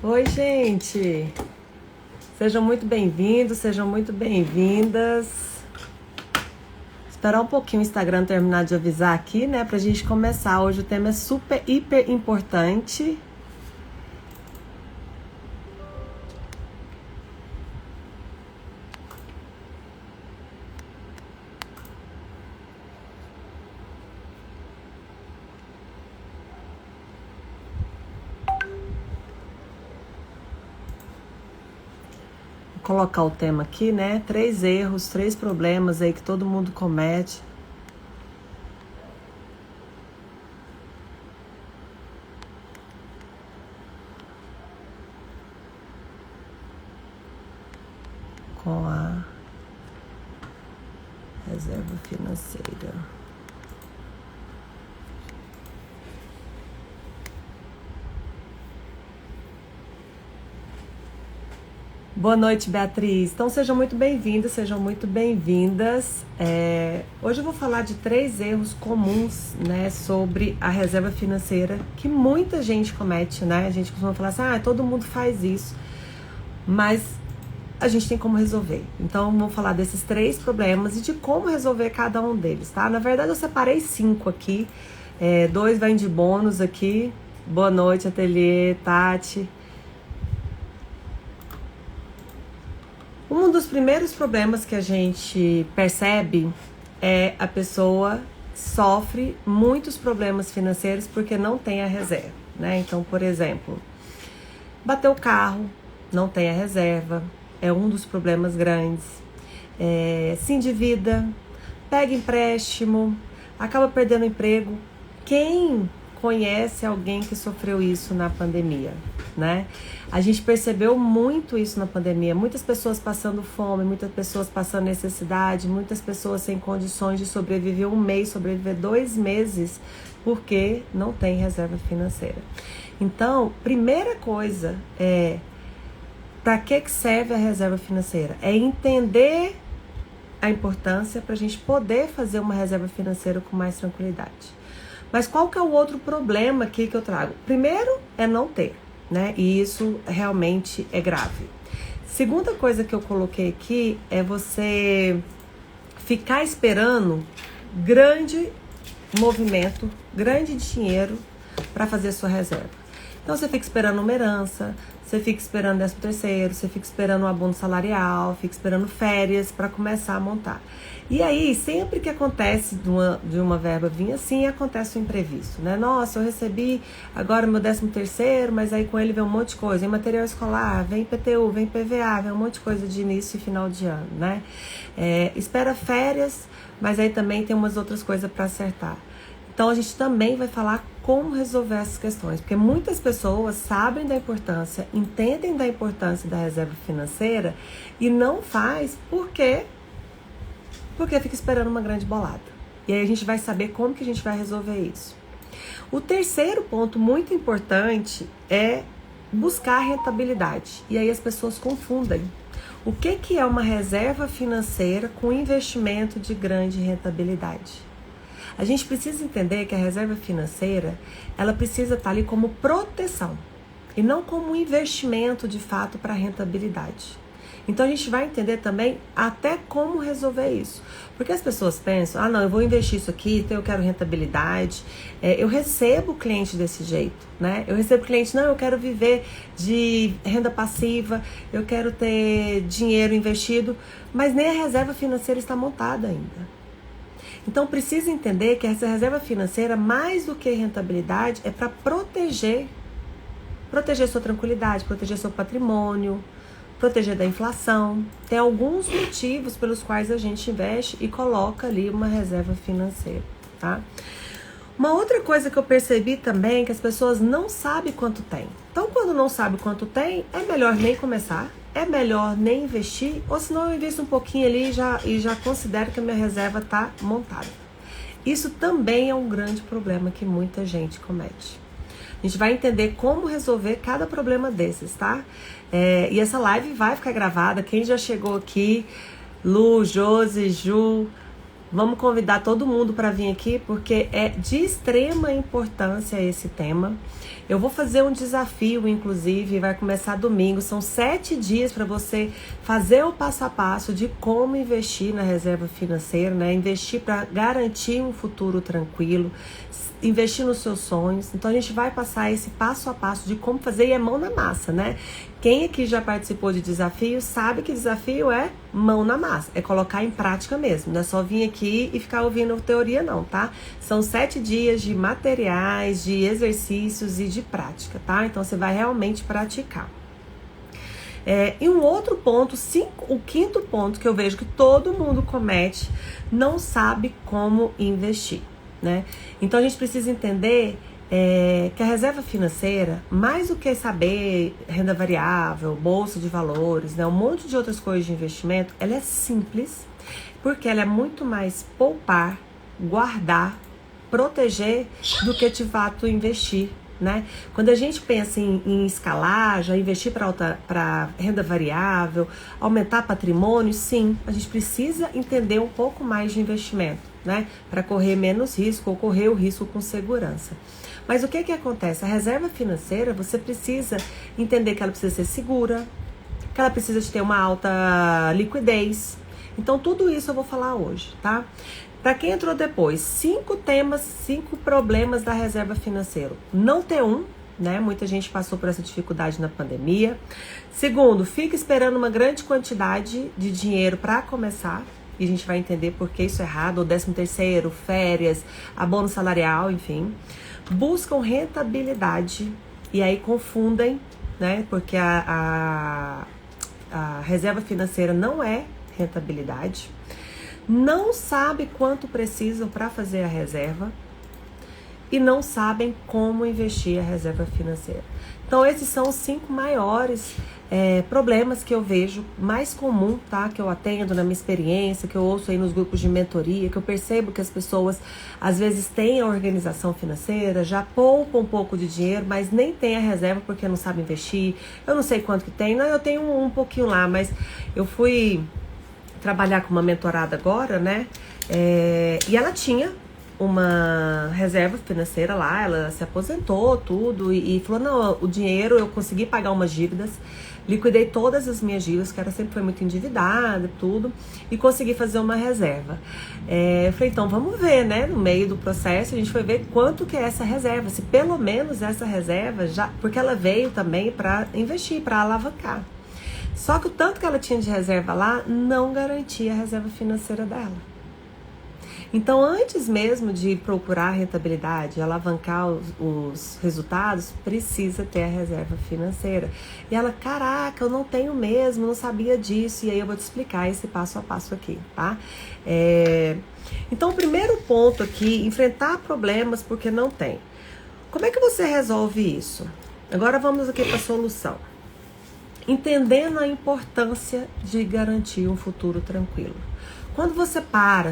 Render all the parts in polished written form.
Oi, gente! Sejam muito bem-vindos, sejam muito bem-vindas. Esperar um pouquinho o Instagram terminar de avisar aqui, né? Pra gente começar. Hoje o tema é super, hiper importante. Vou colocar o tema aqui, né? 3 erros, 3 problemas aí que todo mundo comete. Com a reserva financeira. Boa noite, Beatriz. Então sejam muito bem-vindos, sejam muito bem-vindas. Hoje eu vou falar de 3 erros comuns, né, sobre a reserva financeira que muita gente comete, né? A gente costuma falar assim, todo mundo faz isso, mas a gente tem como resolver. Então vou falar desses 3 problemas e de como resolver cada um deles, tá? Na verdade eu separei 5 aqui, 2 vêm de bônus aqui. Boa noite, Ateliê, Tati. Um dos primeiros problemas que a gente percebe é a pessoa sofre muitos problemas financeiros porque não tem a reserva, né? Então, por exemplo, bateu o carro, não tem a reserva, é um dos problemas grandes. Se endivida, pega empréstimo, acaba perdendo o emprego. Quem conhece alguém que sofreu isso na pandemia, né? A gente percebeu muito isso na pandemia, muitas pessoas passando fome, muitas pessoas passando necessidade, muitas pessoas sem condições de sobreviver 1 mês, sobreviver 2 meses, porque não tem reserva financeira. Então, primeira coisa para que serve a reserva financeira? É entender a importância para a gente poder fazer uma reserva financeira com mais tranquilidade. Mas qual que é o outro problema aqui que eu trago? Primeiro é não ter, né? E isso realmente é grave. Segunda coisa que eu coloquei aqui é você ficar esperando grande movimento, grande dinheiro para fazer sua reserva. Então você fica esperando uma herança, você fica esperando 13º, você fica esperando um abono salarial, fica esperando férias para começar a montar. E aí, sempre que acontece de uma verba vir assim, acontece o imprevisto, né? Nossa, eu recebi agora meu 13º, mas aí com ele vem um monte de coisa. Vem material escolar, vem IPTU, vem PVA, vem um monte de coisa de início e final de ano, né? Espera férias, mas aí também tem umas outras coisas para acertar. Então, a gente também vai falar como resolver essas questões, porque muitas pessoas sabem da importância, entendem da importância da reserva financeira e não faz porque fica esperando uma grande bolada. E aí a gente vai saber como que a gente vai resolver isso. O terceiro ponto muito importante é buscar rentabilidade. E aí as pessoas confundem. O que é uma reserva financeira com investimento de grande rentabilidade? A gente precisa entender que a reserva financeira, ela precisa estar ali como proteção e não como investimento de fato para rentabilidade. Então a gente vai entender também até como resolver isso. Porque as pessoas pensam, não, eu vou investir isso aqui, então eu quero rentabilidade. Eu recebo cliente desse jeito, né? Eu recebo cliente, não, eu quero viver de renda passiva, eu quero ter dinheiro investido, mas nem a reserva financeira está montada ainda. Então precisa entender que essa reserva financeira, mais do que rentabilidade, é para proteger sua tranquilidade, proteger seu patrimônio, proteger da inflação. Tem alguns motivos pelos quais a gente investe e coloca ali uma reserva financeira, tá? Uma outra coisa que eu percebi também é que as pessoas não sabem quanto tem. Então, quando não sabe quanto tem, é melhor nem começar, é melhor nem investir, ou senão eu invisto um pouquinho ali e já considero que a minha reserva está montada. Isso também é um grande problema que muita gente comete. A gente vai entender como resolver cada problema desses, tá? E essa live vai ficar gravada. Quem já chegou aqui, Lu, Josi, Ju, Vamos convidar todo mundo para vir aqui, porque é de extrema importância esse tema. Eu vou fazer um desafio, inclusive, vai começar domingo. São 7 dias para você fazer o passo a passo de como investir na reserva financeira, né? Investir para garantir um futuro tranquilo, investir nos seus sonhos. Então a gente vai passar esse passo a passo de como fazer, e é mão na massa, né? Quem aqui já participou de desafio sabe que desafio é mão na massa, é colocar em prática mesmo, não é só vir aqui e ficar ouvindo teoria não, tá? São 7 dias de materiais, de exercícios e de prática, tá? Então você vai realmente praticar. E um outro ponto, o quinto ponto que eu vejo que todo mundo comete, não sabe como investir, né? Então a gente precisa entender que a reserva financeira, mais do que saber renda variável, bolsa de valores, né, um monte de outras coisas de investimento, ela é simples, porque ela é muito mais poupar, guardar, proteger do que de fato investir, né? Quando a gente pensa em escalar, já investir para renda variável, aumentar patrimônio, sim, a gente precisa entender um pouco mais de investimento, né? Para correr menos risco ou correr o risco com segurança. Mas o que acontece? A reserva financeira, você precisa entender que ela precisa ser segura, que ela precisa de ter uma alta liquidez. Então, tudo isso eu vou falar hoje, tá? Para quem entrou depois, 5 problemas da reserva financeira. Não ter né? Muita gente passou por essa dificuldade na pandemia. Segundo, fica esperando uma grande quantidade de dinheiro para começar. E a gente vai entender por que isso é errado. O 13º, férias, abono salarial, enfim. Buscam rentabilidade e aí confundem, né? Porque a reserva financeira não é rentabilidade. Não sabem quanto precisam para fazer a reserva e não sabem como investir a reserva financeira. Então esses são os 5 maiores problemas que eu vejo mais comum, tá? Que eu atendo na minha experiência, que eu ouço aí nos grupos de mentoria, que eu percebo que as pessoas às vezes têm a organização financeira, já poupam um pouco de dinheiro, mas nem tem a reserva porque não sabe investir. Eu não sei quanto que tem, não, eu tenho um pouquinho lá, mas eu fui trabalhar com uma mentorada agora, né? E ela tinha uma reserva financeira lá, ela se aposentou, tudo, e falou, não, o dinheiro, eu consegui pagar umas dívidas, liquidei todas as minhas dívidas, que ela sempre foi muito endividada, tudo, e consegui fazer uma reserva. Eu falei, então vamos ver, né, no meio do processo, a gente foi ver quanto que é essa reserva, se pelo menos essa reserva, já, porque ela veio também para investir, para alavancar. Só que o tanto que ela tinha de reserva lá não garantia a reserva financeira dela. Então, antes mesmo de procurar rentabilidade, alavancar os resultados, precisa ter a reserva financeira. E ela, caraca, eu não tenho mesmo, não sabia disso. E aí eu vou te explicar esse passo a passo aqui, tá? Então, o primeiro ponto aqui, enfrentar problemas porque não tem. Como é que você resolve isso? Agora vamos aqui para a solução. Entendendo a importância de garantir um futuro tranquilo. Quando você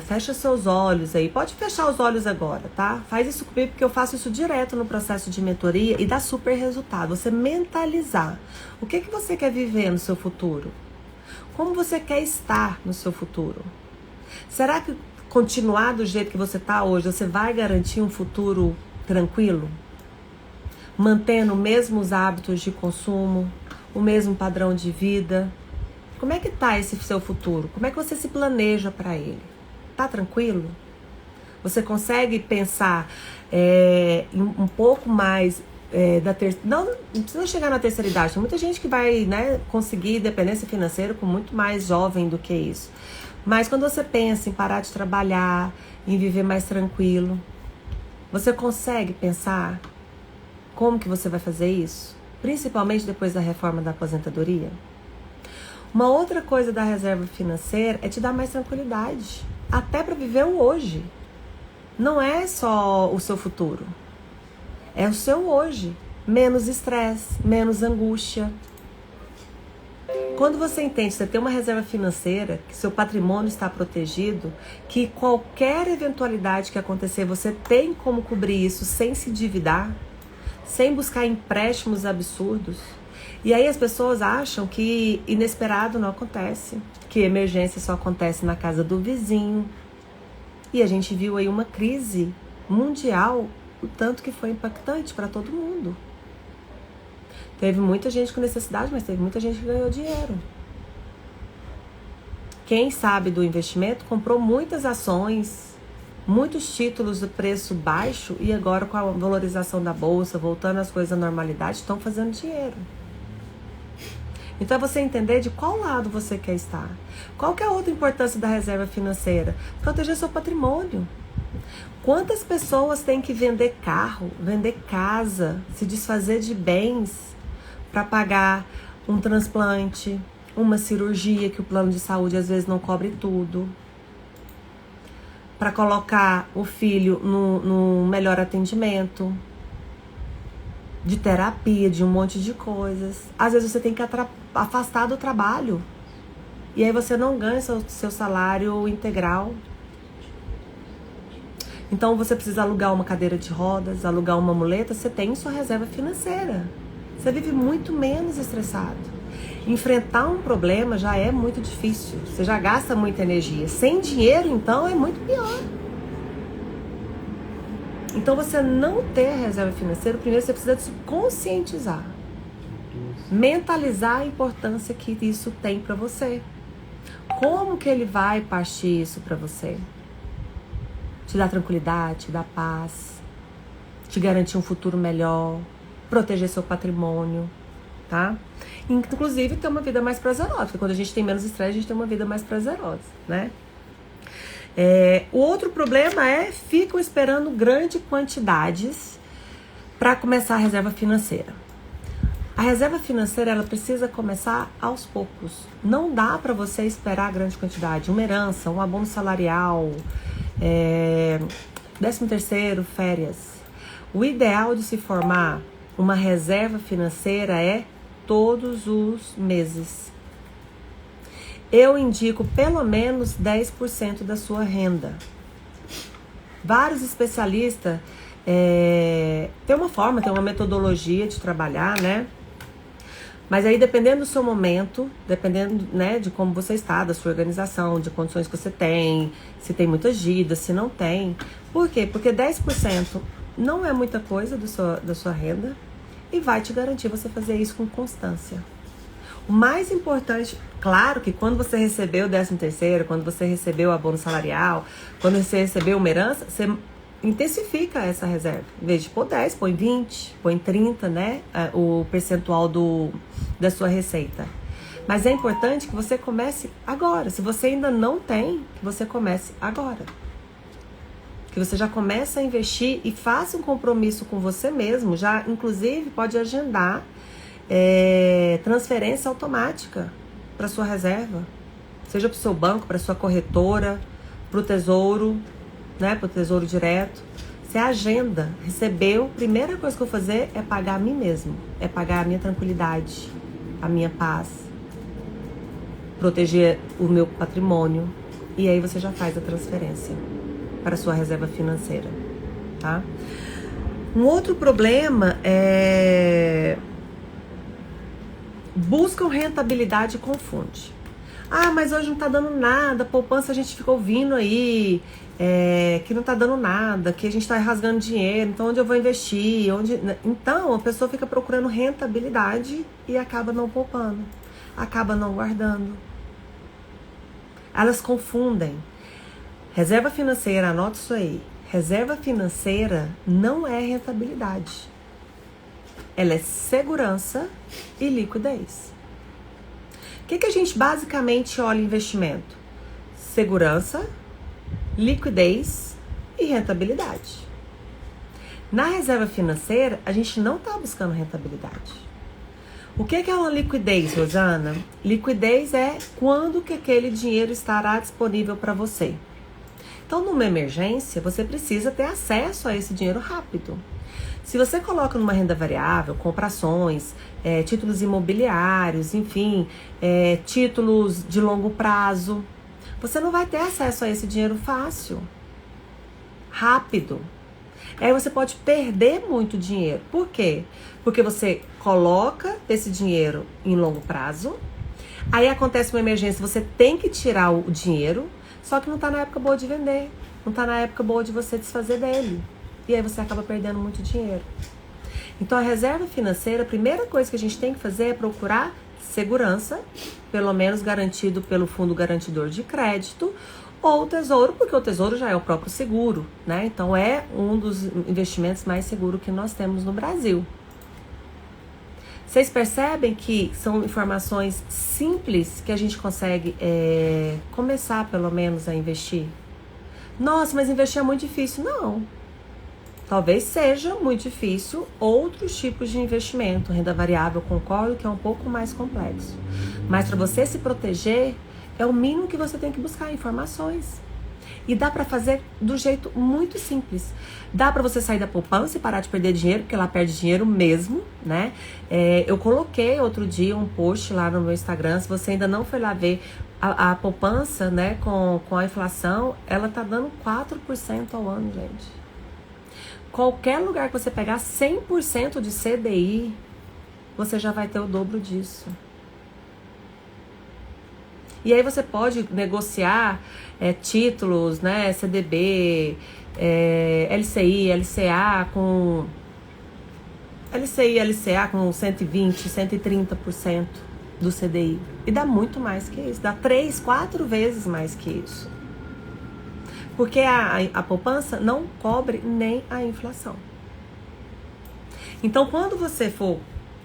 fecha seus olhos aí, pode fechar os olhos agora, tá? Faz isso comigo, porque eu faço isso direto no processo de mentoria e dá super resultado. Você mentalizar. O que você quer viver no seu futuro? Como você quer estar no seu futuro? Será que continuar do jeito que você está hoje, você vai garantir um futuro tranquilo? Mantendo os mesmos hábitos de consumo, o mesmo padrão de vida? Como é que tá esse seu futuro? Como é que você se planeja para ele? Tá tranquilo? Você consegue pensar um pouco mais da terceira... Não precisa chegar na terceira idade. Tem muita gente que vai, né, conseguir independência financeira com muito mais jovem do que isso. Mas quando você pensa em parar de trabalhar, em viver mais tranquilo, você consegue pensar como que você vai fazer isso? Principalmente depois da reforma da aposentadoria? Uma outra coisa da reserva financeira é te dar mais tranquilidade, até para viver o hoje. Não é só o seu futuro, é o seu hoje. Menos estresse, menos angústia. Quando você entende, você tem uma reserva financeira, que seu patrimônio está protegido, que qualquer eventualidade que acontecer, você tem como cobrir isso sem se endividar, sem buscar empréstimos absurdos. E aí as pessoas acham que inesperado não acontece, que emergência só acontece na casa do vizinho, E a gente viu aí uma crise mundial, o tanto que foi impactante para todo mundo. Teve muita gente com necessidade, mas teve muita gente que ganhou dinheiro. Quem sabe do investimento comprou muitas ações, muitos títulos de preço baixo e agora com a valorização da bolsa, voltando as coisas à normalidade, estão fazendo dinheiro. Então é você entender de qual lado você quer estar. Qual que é a outra importância da reserva financeira? Proteger seu patrimônio. Quantas pessoas têm que vender carro, vender casa, se desfazer de bens para pagar um transplante, uma cirurgia que o plano de saúde às vezes não cobre tudo, para colocar o filho no melhor atendimento, de terapia, de um monte de coisas. Às vezes você tem que afastar do trabalho e aí você não ganha seu salário integral. Então você precisa alugar uma cadeira de rodas, alugar uma muleta, você tem sua reserva financeira. Você vive muito menos estressado. Enfrentar um problema já é muito difícil, você já gasta muita energia. Sem dinheiro, então, é muito pior. Então, você não ter a reserva financeira, primeiro você precisa se conscientizar. Mentalizar a importância que isso tem para você. Como que ele vai partir isso para você? Te dar tranquilidade, te dar paz, te garantir um futuro melhor, proteger seu patrimônio, tá? Inclusive ter uma vida mais prazerosa, porque quando a gente tem menos estresse, a gente tem uma vida mais prazerosa, né? O outro problema ficam esperando grandes quantidades para começar a reserva financeira. A reserva financeira, ela precisa começar aos poucos. Não dá para você esperar grande quantidade. Uma herança, um abono salarial, 13º, férias. O ideal de se formar uma reserva financeira é todos os meses. Eu indico pelo menos 10% da sua renda. Vários especialistas tem uma forma, tem uma metodologia de trabalhar, né? Mas aí, dependendo do seu momento, dependendo, né, de como você está, da sua organização, de condições que você tem, se tem muitas dívidas, se não tem. Por quê? Porque 10% não é muita coisa da sua renda e vai te garantir você fazer isso com constância. O mais importante, claro que quando você recebeu o 13º, quando você recebeu o abono salarial, quando você recebeu uma herança, você intensifica essa reserva. Em vez de pôr 10, põe 20, põe 30, né? O percentual da sua receita. Mas é importante que você comece agora. Se você ainda não tem, que você comece agora. Que você já comece a investir e faça um compromisso com você mesmo. Já, inclusive, pode agendar transferência automática para sua reserva. Seja para o seu banco, para sua corretora, para o tesouro, né, para o tesouro direto. Você agenda, recebeu, primeira coisa que eu vou fazer é pagar a mim mesmo, é pagar a minha tranquilidade, a minha paz, proteger o meu patrimônio, e aí você já faz a transferência para a sua reserva financeira, tá? Um outro problema buscam rentabilidade e confunde. Ah, mas hoje não tá dando nada, poupança a gente fica ouvindo aí, que não tá dando nada, que a gente tá rasgando dinheiro, então onde eu vou investir? Então a pessoa fica procurando rentabilidade e acaba não poupando, acaba não guardando. Elas confundem. Reserva financeira, anota isso aí. Reserva financeira não é rentabilidade. Ela é segurança e liquidez. O que a gente basicamente olha em investimento? Segurança, liquidez e rentabilidade. Na reserva financeira, a gente não está buscando rentabilidade. O que é uma liquidez, Rosana? Liquidez é quando que aquele dinheiro estará disponível para você. Então, numa emergência, você precisa ter acesso a esse dinheiro rápido. Se você coloca numa renda variável, compra ações, títulos imobiliários, enfim, títulos de longo prazo, você não vai ter acesso a esse dinheiro fácil, rápido. Aí você pode perder muito dinheiro. Por quê? Porque você coloca esse dinheiro em longo prazo, aí acontece uma emergência, você tem que tirar o dinheiro, só que não está na época boa de vender. não tá na época boa de você desfazer dele. E aí você acaba perdendo muito dinheiro. Então a reserva financeira, a primeira coisa que a gente tem que fazer é procurar segurança, pelo menos garantido pelo fundo garantidor de crédito, ou o tesouro, porque o tesouro já é o próprio seguro, né? Então é um dos investimentos mais seguros que nós temos no Brasil. Vocês percebem que são informações simples que a gente consegue começar pelo menos a investir? Nossa, mas investir é muito difícil. Não. Talvez seja muito difícil outros tipos de investimento. Renda variável, concordo que é um pouco mais complexo. Mas para você se proteger, é o mínimo que você tem que buscar informações. E dá para fazer do jeito muito simples. Dá para você sair da poupança e parar de perder dinheiro, porque lá perde dinheiro mesmo, né? Eu coloquei outro dia um post lá no meu Instagram. Se você ainda não foi lá ver, a poupança, né, com a inflação, ela tá dando 4% ao ano, gente. Qualquer lugar que você pegar 100% de CDI, você já vai ter o dobro disso. E aí você pode negociar títulos, né, CDB, LCI, LCA com 120%, 130% do CDI. E dá muito mais que isso, dá 3, 4 vezes mais que isso. Porque a poupança não cobre nem a inflação. Então, quando você for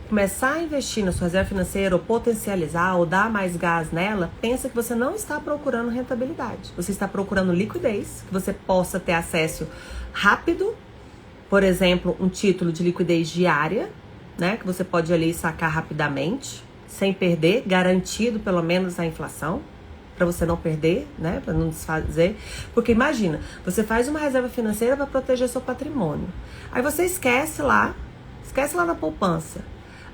começar a investir na sua reserva financeira, ou potencializar, ou dar mais gás nela, pensa que você não está procurando rentabilidade. Você está procurando liquidez, que você possa ter acesso rápido, por exemplo, um título de liquidez diária, né, que você pode ali sacar rapidamente, sem perder, garantido pelo menos a inflação, para você não perder, né, para não desfazer. Porque imagina, você faz uma reserva financeira para proteger seu patrimônio. Aí você esquece lá na poupança.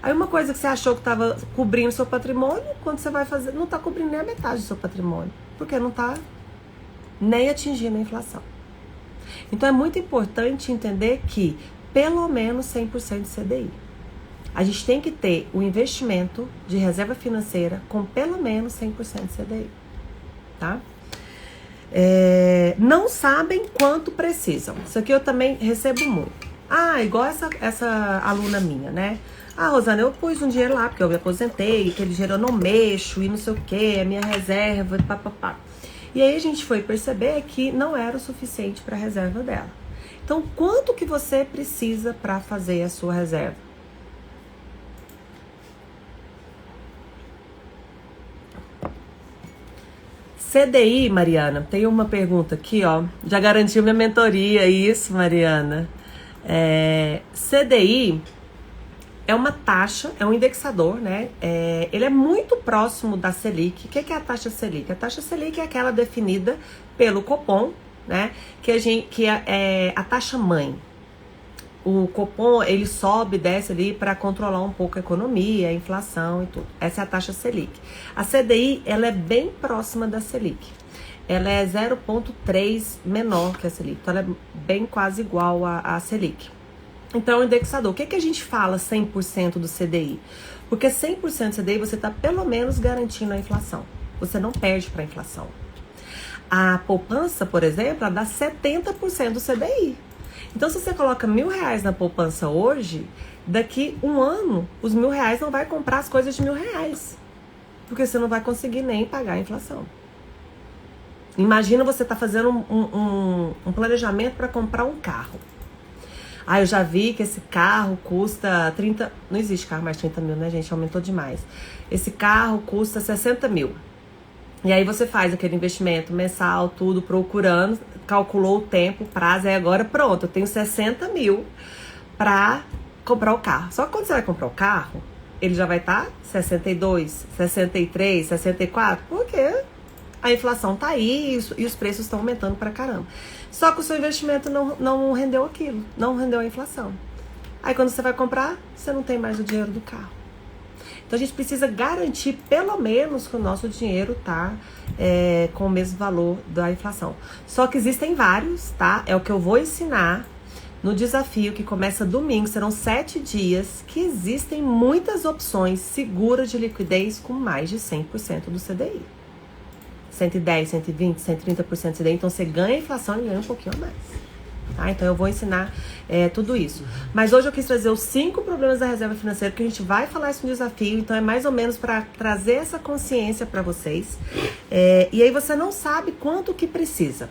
Aí uma coisa que você achou que estava cobrindo seu patrimônio, quando você vai fazer, não está cobrindo nem a metade do seu patrimônio, porque não está nem atingindo a inflação. Então é muito importante entender que pelo menos 100% de CDI. A gente tem que ter o investimento de reserva financeira com pelo menos 100% de CDI. Tá? Não sabem quanto precisam. Isso aqui eu também recebo muito. Igual essa aluna minha, né? Rosana, eu pus um dinheiro lá porque eu me aposentei, aquele dinheiro eu não mexo e não sei o que, a minha reserva, papapá. E aí a gente foi perceber que não era o suficiente para a reserva dela. Então, quanto que você precisa para fazer a sua reserva? CDI, Mariana, tem uma pergunta aqui, ó. Já garantiu minha mentoria, isso, Mariana. CDI é uma taxa, é um indexador, né? Ele é muito próximo da Selic. O que é a taxa Selic? A taxa Selic é aquela definida pelo Copom, né? Que é a taxa mãe. O Copom, ele sobe e desce ali para controlar um pouco a economia, a inflação e tudo. Essa é a taxa Selic. A CDI, ela é bem próxima da Selic. Ela é 0,3 menor que a Selic. Então, ela é bem quase igual à Selic. Então, o indexador. O que a gente fala 100% do CDI? Porque 100% do CDI você está pelo menos garantindo a inflação. Você não perde para a inflação. A poupança, por exemplo, ela dá 70% do CDI. Então, se você coloca R$1.000 na poupança hoje, daqui um ano, os R$1.000 não vai comprar as coisas de R$1.000. Porque você não vai conseguir nem pagar a inflação. Imagina você tá fazendo um planejamento para comprar um carro. Eu já vi que esse carro custa 30... Não existe carro mais 30 mil, né, gente? Aumentou demais. Esse carro custa 60 mil. E aí você faz aquele investimento mensal, tudo, procurando, calculou o tempo, o prazo, e agora pronto, eu tenho 60 mil pra comprar o carro. Só que quando você vai comprar o carro, ele já vai estar 62, 63, 64, porque a inflação tá aí e os preços estão aumentando pra caramba. Só que o seu investimento não rendeu aquilo, não rendeu a inflação. Aí quando você vai comprar, você não tem mais o dinheiro do carro. Então a gente precisa garantir pelo menos que o nosso dinheiro tá com o mesmo valor da inflação. Só que existem vários, tá? É o que eu vou ensinar no desafio que começa domingo, serão 7 dias, que existem muitas opções seguras de liquidez com mais de 100% do CDI. 110, 120, 130% CDI. Então você ganha a inflação e ganha um pouquinho a mais. Tá? Então eu vou ensinar tudo isso. Mas hoje eu quis trazer os 5 problemas da reserva financeira, que a gente vai falar isso no desafio. Então é mais ou menos para trazer essa consciência para vocês. E aí você não sabe quanto que precisa.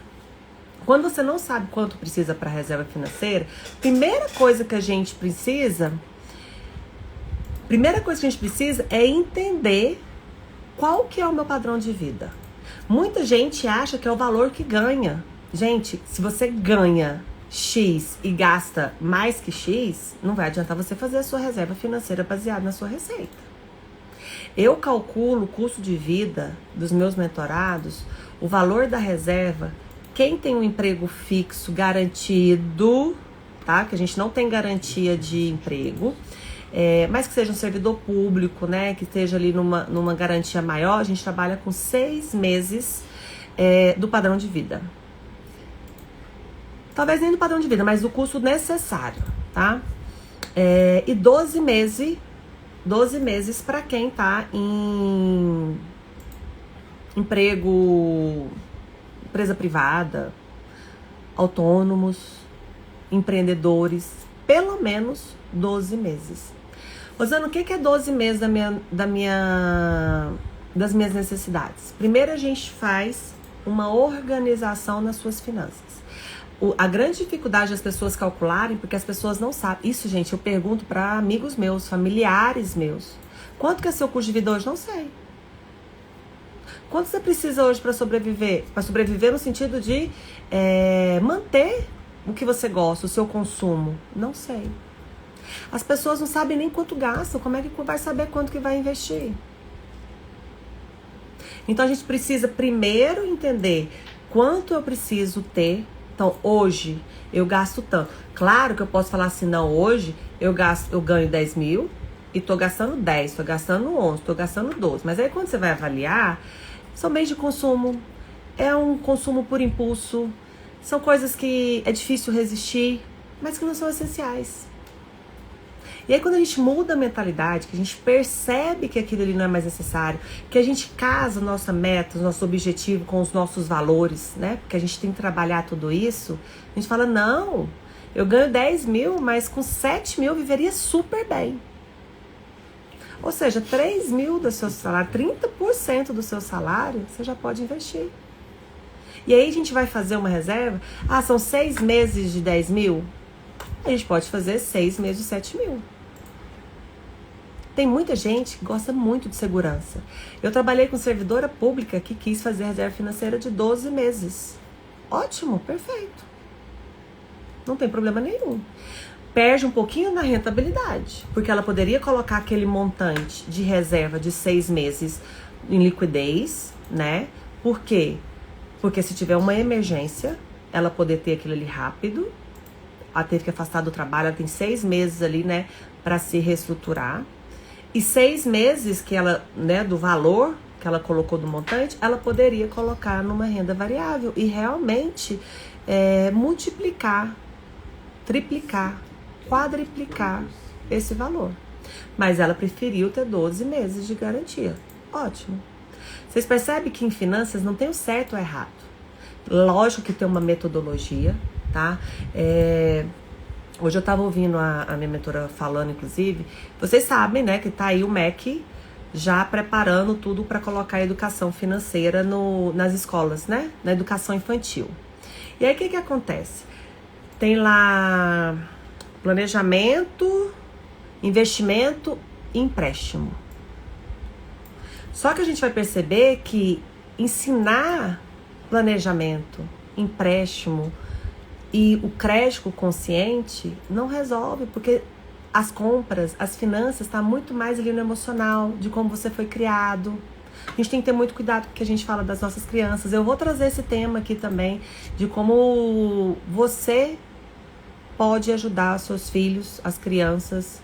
Quando você não sabe quanto precisa para a reserva financeira, primeira coisa que a gente precisa é entender qual que é o meu padrão de vida. Muita gente acha que é o valor que ganha. Gente, se você ganha X e gasta mais que X, não vai adiantar você fazer a sua reserva financeira baseada na sua receita. Eu calculo o custo de vida dos meus mentorados, o valor da reserva. Quem tem um emprego fixo garantido, tá? Que a gente não tem garantia de emprego, mas que seja um servidor público, né? Que esteja ali numa garantia maior, a gente trabalha com 6 meses do padrão de vida. Talvez nem do padrão de vida, mas do custo necessário, tá? E 12 meses para quem tá em emprego, empresa privada, autônomos, empreendedores, pelo menos 12 meses. Rosana, o que é 12 meses das minhas necessidades? Primeiro a gente faz uma organização nas suas finanças. A grande dificuldade das pessoas calcularem, porque as pessoas não sabem. Isso, gente, eu pergunto para amigos meus, familiares meus. Quanto que é seu custo de vida hoje? Não sei. Quanto você precisa hoje para sobreviver? Para sobreviver no sentido de manter o que você gosta, o seu consumo? Não sei. As pessoas não sabem nem quanto gastam. Como é que vai saber quanto que vai investir? Então a gente precisa primeiro entender quanto eu preciso ter. Então hoje eu gasto tanto. Claro que eu posso falar assim, não, hoje eu ganho 10 mil e tô gastando 10, tô gastando 11, tô gastando 12. Mas aí quando você vai avaliar, são bens de consumo, é um consumo por impulso, são coisas que é difícil resistir, mas que não são essenciais. E aí quando a gente muda a mentalidade, que a gente percebe que aquilo ali não é mais necessário, que a gente casa nossa meta, nosso objetivo com os nossos valores, né? Porque a gente tem que trabalhar tudo isso, a gente fala, não, eu ganho 10 mil, mas com 7 mil eu viveria super bem. Ou seja, 3 mil do seu salário, 30% do seu salário, você já pode investir. E aí a gente vai fazer uma reserva, são 6 meses de 10 mil? A gente pode fazer 6 meses de 7 mil. Tem muita gente que gosta muito de segurança. Eu trabalhei com servidora pública que quis fazer reserva financeira de 12 meses. Ótimo, perfeito. Não tem problema nenhum. Perde um pouquinho na rentabilidade, porque ela poderia colocar aquele montante de reserva de 6 meses em liquidez, né? Por quê? Porque se tiver uma emergência, ela poder ter aquilo ali rápido. Ela teve que afastar do trabalho, ela tem 6 meses ali, né, para se reestruturar. E 6 meses que ela, né, do valor que ela colocou do montante, ela poderia colocar numa renda variável e realmente multiplicar, triplicar, quadriplicar esse valor. Mas ela preferiu ter 12 meses de garantia. Ótimo. Vocês percebem que em finanças não tem o certo ou errado. Lógico que tem uma metodologia, tá? Hoje eu tava ouvindo a minha mentora falando, inclusive. Vocês sabem, né, que tá aí o MEC já preparando tudo para colocar a educação financeira nas escolas, né? Na educação infantil. E aí o que acontece? Tem lá planejamento, investimento e empréstimo. Só que a gente vai perceber que ensinar planejamento, empréstimo e o crédito consciente não resolve, porque as compras, as finanças, tá muito mais ali no emocional, de como você foi criado. A gente tem que ter muito cuidado com o que a gente fala das nossas crianças. Eu vou trazer esse tema aqui também, de como você pode ajudar os seus filhos, as crianças,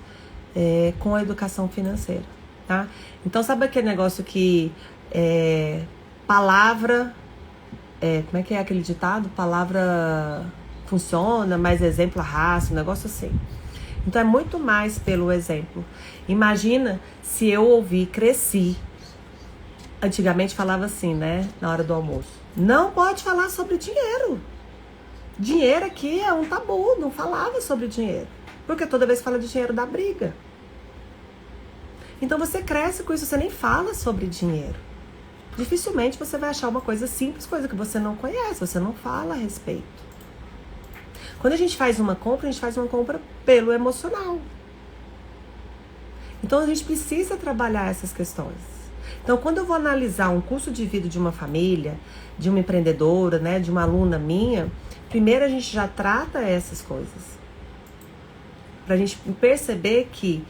com a educação financeira, tá? Então, sabe aquele negócio que palavra... como é que é aquele ditado? Palavra funciona, mas exemplo arrasta, um negócio assim. Então é muito mais pelo exemplo. Imagina se eu cresci Antigamente falava assim, né? Na hora do almoço. Não pode falar sobre dinheiro. Dinheiro aqui é um tabu, não falava sobre dinheiro. Porque toda vez que fala de dinheiro dá briga. Então você cresce com isso, você nem fala sobre dinheiro. Dificilmente você vai achar uma coisa simples, coisa que você não conhece, você não fala a respeito. Quando a gente faz uma compra pelo emocional. Então a gente precisa trabalhar essas questões. Então quando eu vou analisar um custo de vida de uma família, de uma empreendedora, né, de uma aluna minha, primeiro a gente já trata essas coisas. Pra gente perceber que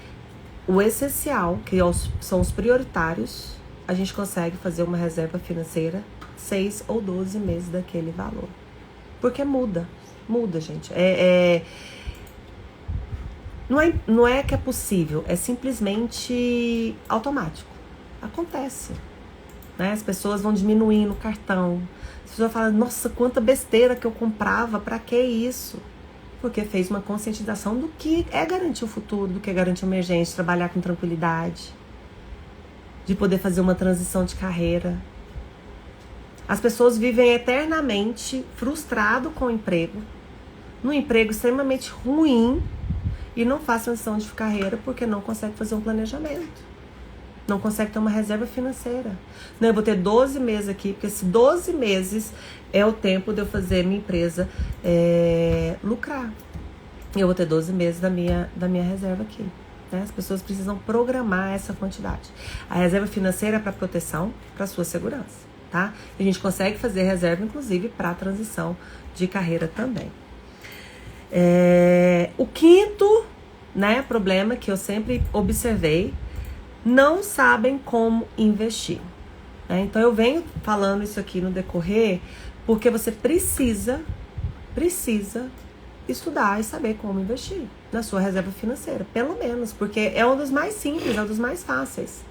o essencial, que são os prioritários, a gente consegue fazer uma reserva financeira 6 ou 12 meses daquele valor. Porque muda, gente. Não é que é possível, é simplesmente automático. Acontece. Né? As pessoas vão diminuindo o cartão. As pessoas falam, nossa, quanta besteira que eu comprava, pra que isso? Porque fez uma conscientização do que é garantir o futuro, do que é garantir a emergência, trabalhar com tranquilidade, de poder fazer uma transição de carreira. As pessoas vivem eternamente frustrado com o emprego, num emprego extremamente ruim, e não faz transição de carreira porque não consegue fazer um planejamento. Não consegue ter uma reserva financeira. Não, eu vou ter 12 meses aqui, porque esses 12 meses é o tempo de eu fazer minha empresa lucrar. Eu vou ter 12 meses da minha reserva aqui. Né? As pessoas precisam programar essa quantidade. A reserva financeira é para proteção, para sua segurança. Tá? E a gente consegue fazer reserva, inclusive, para a transição de carreira também. O quinto, né, problema que eu sempre observei, não sabem como investir. Né? Então eu venho falando isso aqui no decorrer porque você precisa estudar e saber como investir na sua reserva financeira, pelo menos, porque é um dos mais simples, é um dos mais fáceis.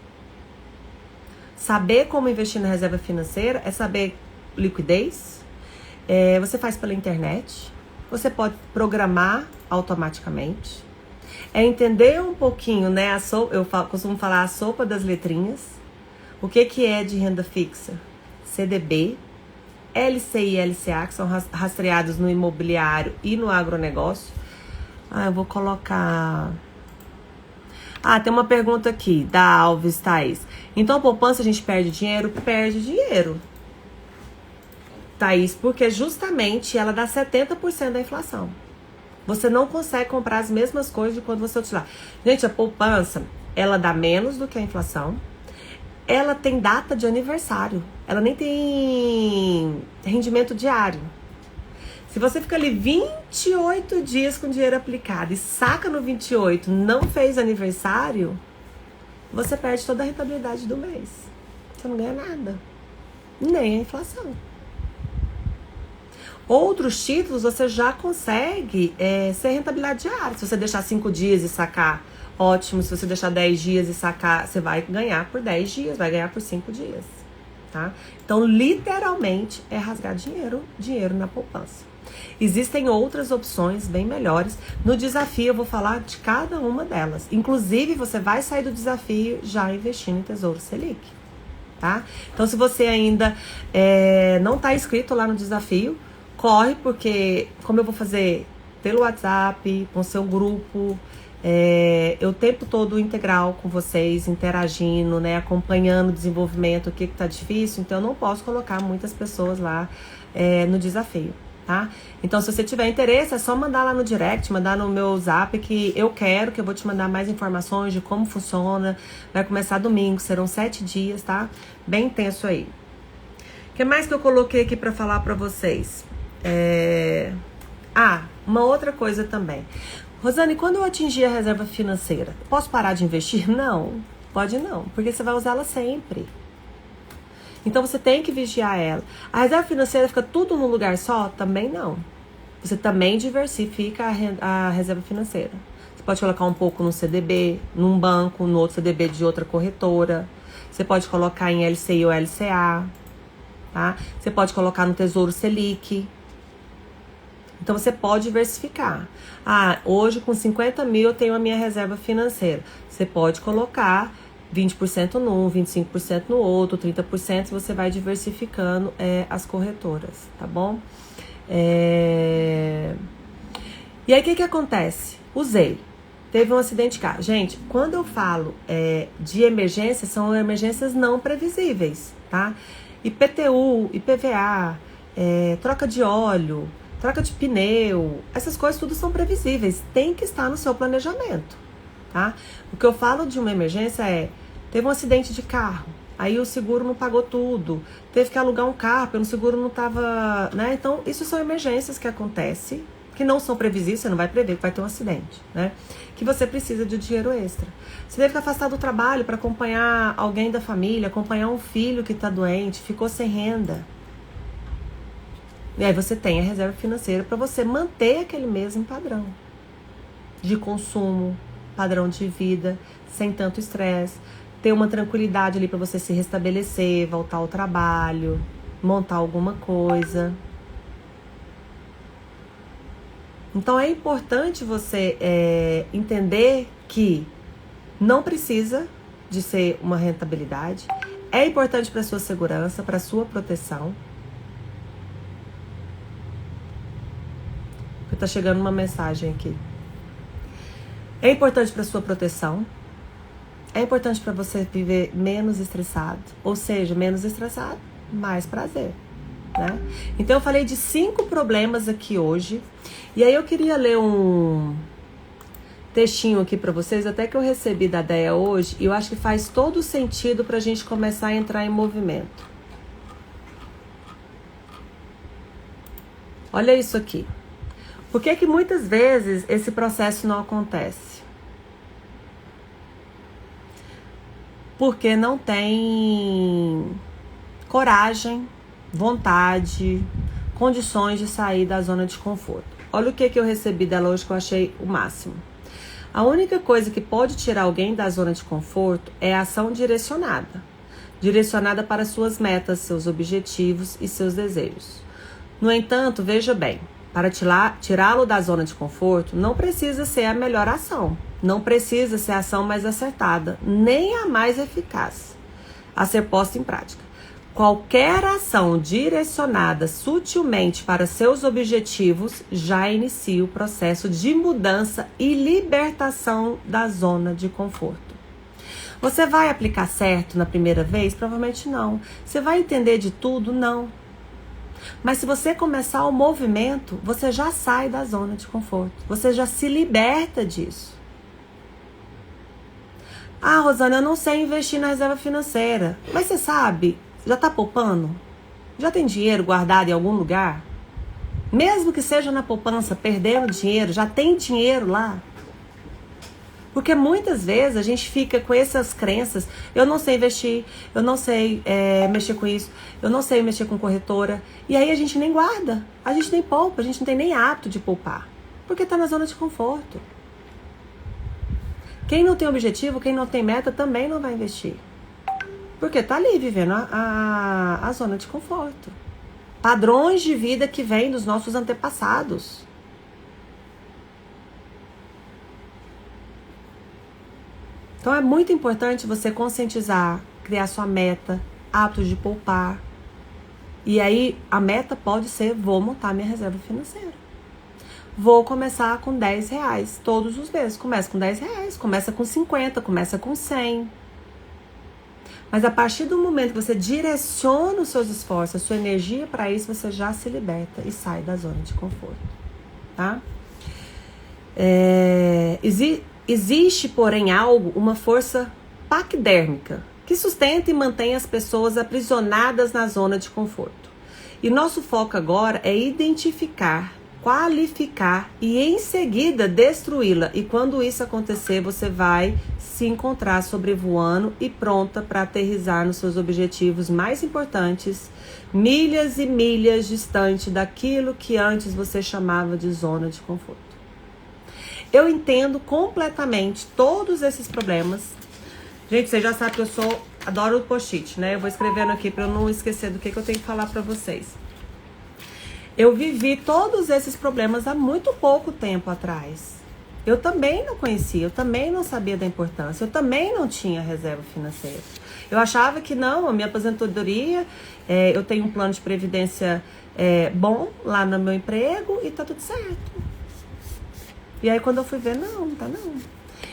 Saber como investir na reserva financeira é saber liquidez, você faz pela internet, você pode programar automaticamente, é entender um pouquinho, né? Costumo falar a sopa das letrinhas. O que é de renda fixa? CDB, LCI e LCA, que são rastreados no imobiliário e no agronegócio. Eu vou colocar... tem uma pergunta aqui, da Alves Thaís. Então, a poupança a gente perde dinheiro? Perde dinheiro, Thaís, porque justamente ela dá 70% da inflação. Você não consegue comprar as mesmas coisas de quando você utilizar. Gente, a poupança, ela dá menos do que a inflação. Ela tem data de aniversário. Ela nem tem rendimento diário. Se você fica ali 28 dias com dinheiro aplicado e saca no 28, não fez aniversário, você perde toda a rentabilidade do mês. Você não ganha nada. Nem a inflação. Outros títulos você já consegue ser rentabilidade diária. Se você deixar 5 dias e sacar, ótimo. Se você deixar 10 dias e sacar, você vai ganhar por 10 dias, vai ganhar por 5 dias. Tá? Então, literalmente, é rasgar dinheiro na poupança. Existem outras opções bem melhores. No desafio, eu vou falar de cada uma delas. Inclusive, você vai sair do desafio já investindo em Tesouro Selic. Tá? Então, se você ainda não está inscrito lá no desafio, corre, porque como eu vou fazer pelo WhatsApp, com seu grupo, eu o tempo todo integral com vocês, interagindo, né, acompanhando o desenvolvimento, o que tá difícil, então eu não posso colocar muitas pessoas lá no desafio, tá? Então, se você tiver interesse, é só mandar lá no direct, mandar no meu zap que eu vou te mandar mais informações de como funciona. Vai começar domingo, serão 7 dias, tá? Bem intenso aí. O que mais que eu coloquei aqui pra falar pra vocês? Uma outra coisa também. Rosane, quando eu atingir a reserva financeira, posso parar de investir? Não, pode não, porque você vai usá-la sempre. Então você tem que vigiar ela. A reserva financeira fica tudo num lugar só? Também não. Você também diversifica a reserva financeira. Você pode colocar um pouco no CDB, num banco, no outro CDB de outra corretora. Você pode colocar em LCI ou LCA. Tá? Você pode colocar no Tesouro Selic. Então, você pode diversificar. Hoje com 50 mil eu tenho a minha reserva financeira. Você pode colocar 20% num, 25% no outro, 30% você vai diversificando as corretoras, tá bom? E aí, o que acontece? Usei. Teve um acidente de carro. Gente, quando eu falo de emergência, são emergências não previsíveis, tá? IPTU, IPVA, troca de óleo, troca de pneu, essas coisas tudo são previsíveis. Tem que estar no seu planejamento, tá? O que eu falo de uma emergência teve um acidente de carro, aí o seguro não pagou tudo, teve que alugar um carro, porque o seguro não estava, né? Então, isso são emergências que acontecem, que não são previsíveis, você não vai prever que vai ter um acidente, né? Que você precisa de dinheiro extra. Você deve ficar afastado do trabalho para acompanhar alguém da família, acompanhar um filho que está doente, ficou sem renda. E aí você tem a reserva financeira para você manter aquele mesmo padrão de consumo, padrão de vida, sem tanto estresse, ter uma tranquilidade ali para você se restabelecer, voltar ao trabalho, montar alguma coisa. Então é importante você entender que não precisa de ser uma rentabilidade, é importante para sua segurança, para sua proteção. Tá chegando uma mensagem aqui. É importante para sua proteção. É importante para você viver menos estressado, ou seja, menos estressado, mais prazer, né? Então eu falei de 5 problemas aqui hoje. E aí eu queria ler um textinho aqui para vocês, até que eu recebi da Déia hoje, e eu acho que faz todo sentido pra gente começar a entrar em movimento. Olha isso aqui. Por que muitas vezes esse processo não acontece? Porque não tem coragem, vontade, condições de sair da zona de conforto. Olha o que eu recebi dela hoje que eu achei o máximo. A única coisa que pode tirar alguém da zona de conforto é a ação direcionada. Direcionada para suas metas, seus objetivos e seus desejos. No entanto, veja bem, para tirá-lo da zona de conforto, não precisa ser a melhor ação. Não precisa ser a ação mais acertada, nem a mais eficaz a ser posta em prática. Qualquer ação direcionada sutilmente para seus objetivos já inicia o processo de mudança e libertação da zona de conforto. Você vai aplicar certo na primeira vez? Provavelmente não. Você vai entender de tudo? Não. Mas se você começar o movimento, você já sai da zona de conforto. Você já se liberta disso. Ah, Rosana, eu não sei investir na reserva financeira. Mas você sabe, já está poupando? Já tem dinheiro guardado em algum lugar? Mesmo que seja na poupança, perdendo dinheiro, já tem dinheiro lá? Porque muitas vezes a gente fica com essas crenças, eu não sei investir, eu não sei mexer com isso, eu não sei mexer com corretora. E aí a gente nem guarda, a gente nem poupa, a gente não tem nem hábito de poupar. Porque está na zona de conforto. Quem não tem objetivo, quem não tem meta, também não vai investir. Porque está ali vivendo a zona de conforto. Padrões de vida que vêm dos nossos antepassados. Então é muito importante você conscientizar, criar sua meta, hábitos de poupar. E aí a meta pode ser, vou montar minha reserva financeira. Vou começar com R$10 todos os meses. Começa com R$10, começa com 50, começa com 100. Mas a partir do momento que você direciona os seus esforços, a sua energia para isso, você já se liberta e sai da zona de conforto, tá? Existe, porém, uma força paquidérmica que sustenta e mantém as pessoas aprisionadas na zona de conforto. E nosso foco agora é identificar, qualificar e em seguida destruí-la. E quando isso acontecer, você vai se encontrar sobrevoando e pronta para aterrissar nos seus objetivos mais importantes, milhas e milhas distante daquilo que antes você chamava de zona de conforto. Eu entendo completamente todos esses problemas. Gente, você já sabe que eu adoro o post-it, né? Eu vou escrevendo aqui para eu não esquecer do que eu tenho que falar para vocês. Eu vivi todos esses problemas há muito pouco tempo atrás. Eu também não conhecia, eu também não sabia da importância, eu também não tinha reserva financeira. Eu achava que não, a minha aposentadoria, eu tenho um plano de previdência bom lá no meu emprego e tá tudo certo. E aí quando eu fui ver, não tá não.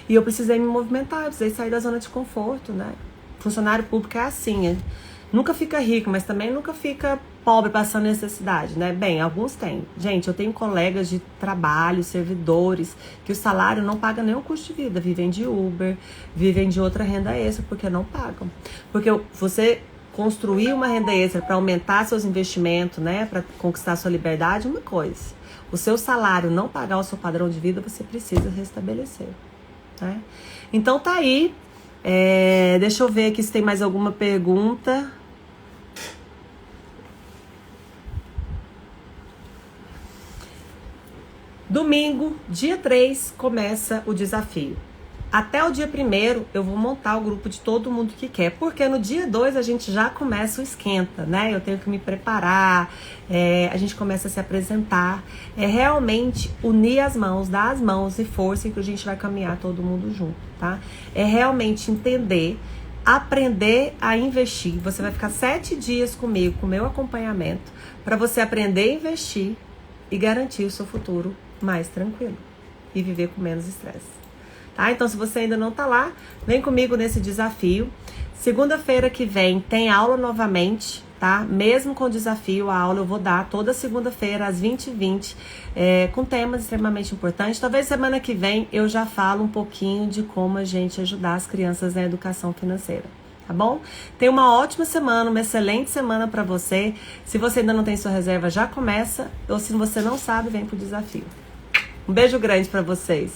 E eu precisei me movimentar, eu precisei sair da zona de conforto, né? Funcionário público é assim, nunca fica rico, mas também nunca fica pobre passando necessidade, né? Bem, alguns têm. Gente, eu tenho colegas de trabalho, servidores, que o salário não paga nem o custo de vida, vivem de Uber, vivem de outra renda extra, porque não pagam. Porque você construir uma renda extra para aumentar seus investimentos, né? Para conquistar sua liberdade, uma coisa. O seu salário não pagar o seu padrão de vida, você precisa restabelecer, né? Então tá aí. Deixa eu ver aqui se tem mais alguma pergunta. Domingo, dia 3, começa o desafio. Até o dia 1º eu vou montar o grupo de todo mundo que quer, porque no dia 2 a gente já começa o esquenta, né? Eu tenho que me preparar, a gente começa a se apresentar. É realmente unir as mãos, dar as mãos e força que a gente vai caminhar todo mundo junto, tá? É realmente entender, aprender a investir. Você vai ficar 7 dias comigo, com o meu acompanhamento, para você aprender a investir e garantir o seu futuro mais tranquilo e viver com menos estresse, tá? Então, se você ainda não tá lá, vem comigo nesse desafio. Segunda-feira que vem tem aula novamente, tá? Mesmo com o desafio, a aula eu vou dar toda segunda-feira às 20h20, com temas extremamente importantes. Talvez semana que vem eu já falo um pouquinho de como a gente ajudar as crianças na educação financeira. Tá bom? Tenha uma ótima semana, uma excelente semana pra você. Se você ainda não tem sua reserva, já começa. Ou se você não sabe, vem pro desafio. Um beijo grande pra vocês.